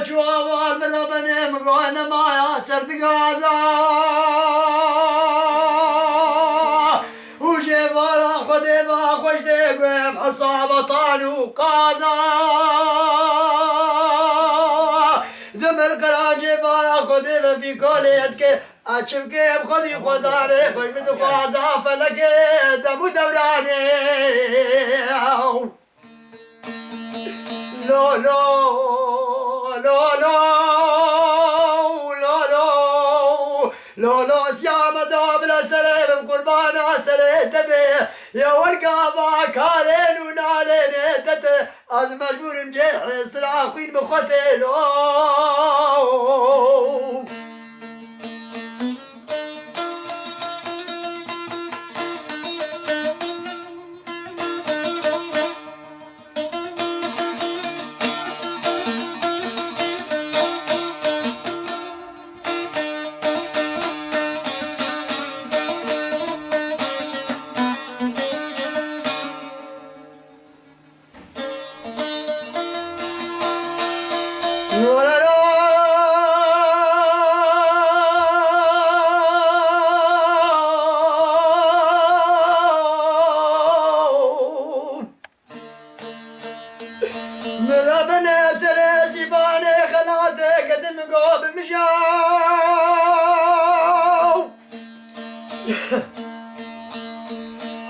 شوال من ربنا مقوانا ما سرد غازا وجبالا خدي ما خوش ديقوم حصابة طالو قازا دمر كلا جبالا خدي في كوليتك أشبكي بخدي خداني خوش بدخوازا فلكي دمو دوراني لو لو لو لو لو لو لو لو سيام دوب لسلام قربانا سليتبي يا ورقا كالين ونالين تت از مجبور مجيح استراخين بخوتي لو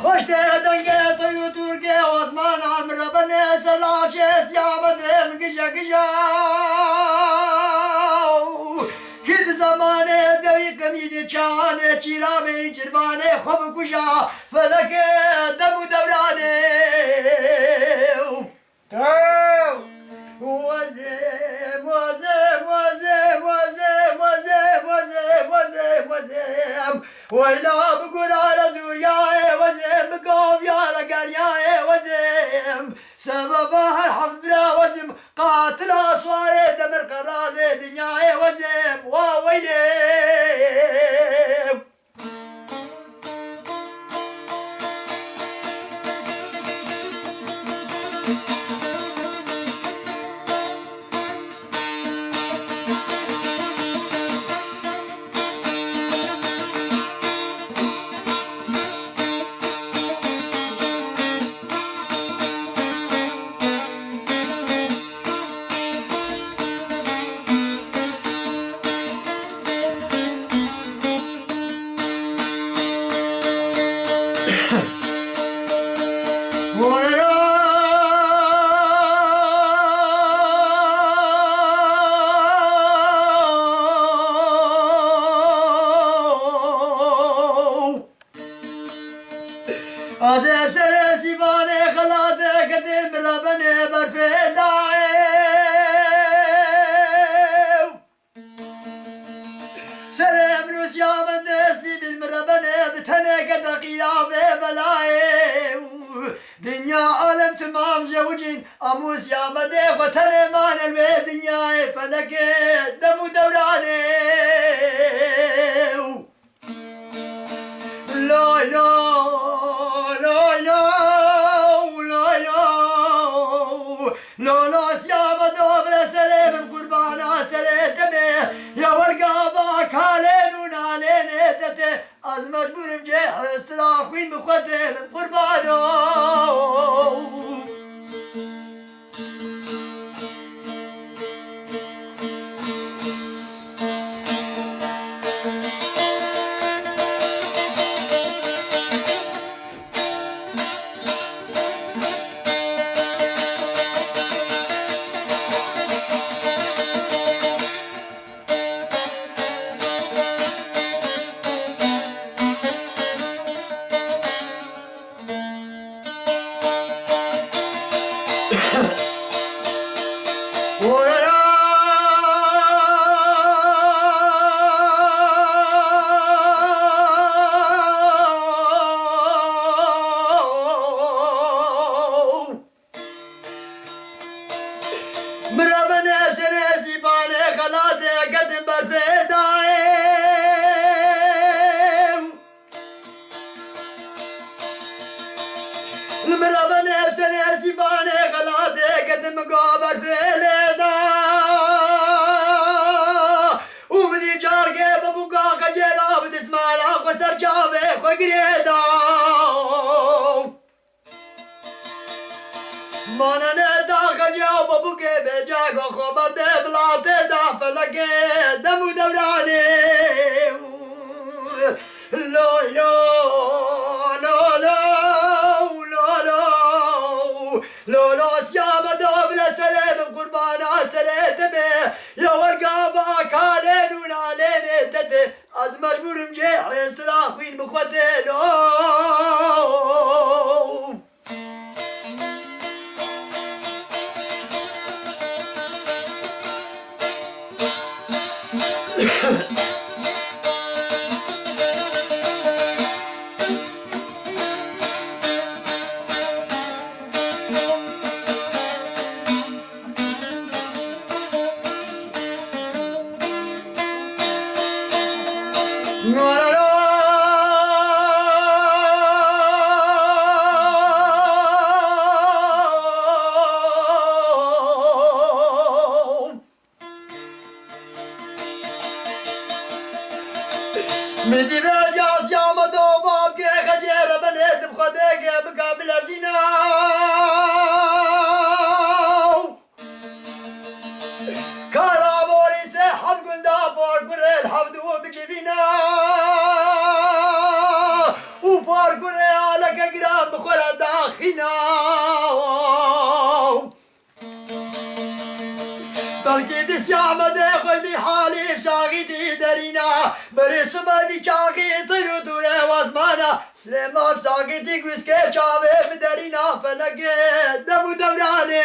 خوش دنگه توی ترکه عثمان عمر بنی سلاچه سیابدم گجا گجا کد زمانه دوی کمید چانه چیرا بین چربانه خوب کشا فلک دمو دورانه وزم وزم وزم وزم وزم وزم وزم وزم ولا بقول على زوريا وزم بقوم يا رجاليا وزم سببها الحفظ بلا وزم قاتل أصواري دمر قرار دنيا وزم وويلي عزب سرسي باني خلاده قدم ربنا برفداي سلام روسيا من دسني بالمربنا بتنا قد قيامه بلاي دنيا عالم تمام زوجين اموس يا مدي وتنا مان الدنيا فلك دمو دوراني لا لا لو لو سيام دوب لسلام قربانا سليتبه يا ورقا كالين ونالين تته از مجبور مجيح استراخين بخوته من قربانو مرابنا سنسي بالي خلاده قدم برفداي المرابنا سنسي بالي خلاده قدم قابر في الهداي ناقو خبر ده بلاته دا فلك دم دوراني لو لو لو لو لو لو لو سيام دوبل سلام قربانا سليت به يا ورقابا كالين ونالين تد از مجبورم جيح استراخين بخوتينو مدي بجاز يا مدوبات كي خجير بنيت بخديك بقابل زينا كارابوري سحب قندا باركور الحمد وبجبينا وباركور على كجرام بخور داخنا بلكي دس يا مدخل بحالي بشاغدي درينا بريس بدي كاغي طيرو دوله واسمانا سليما بشاغدي كوسكي شاوي بدرينا فلك دمو دوراني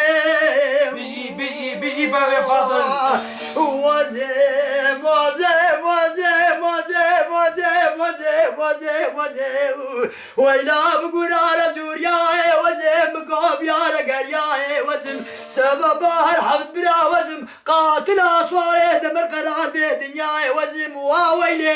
بيجي بابي فاضل وزم وزم وزم وزم وزم وزم وزم وزم ويلا بقول على زوريا وزم بقاب يا رجاليا وزم سببها الحمد بلا وزم قاتل أصواره دمر قرار بدنيا وزم واويلي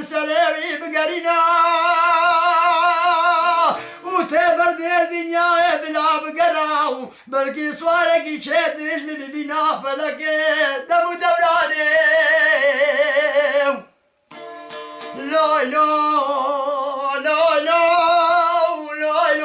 سلامي بقرينا وتبر الدنيا بلا بقراو بلكي سوارك شاد نجم ببينا فلك دم دوراني لا لا لا لا لا لا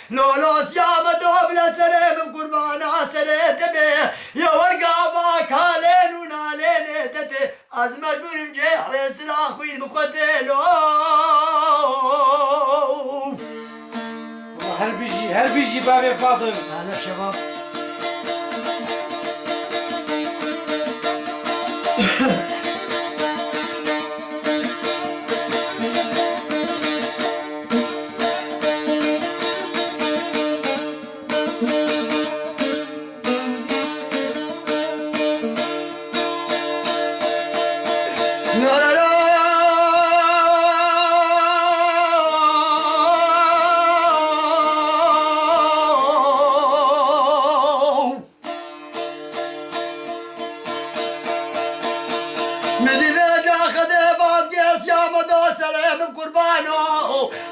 لا لا سيام دوبل سلام قربانا سليت به يا ورقابا كالين ونالين تتي از مجبورم جيح استراخوين بخوتيلو هل بيجي بابي فاضل هلا شباب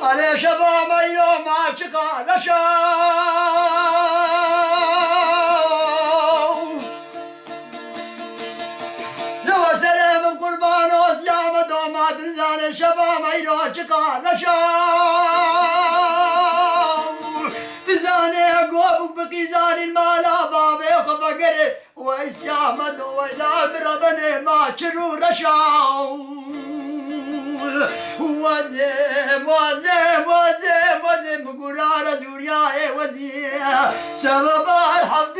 على شباب يوم عشقا لشاو لو سلام قربان وصيام دومات رزان شباب يوم عشقا لشاو تزاني قوبك بقيزان المالا بابي خبقري ويسيام دو ويلا بربني ما شرو رشاو وزم وزم وزم وزم قرار زوريا وزي سبب الحمد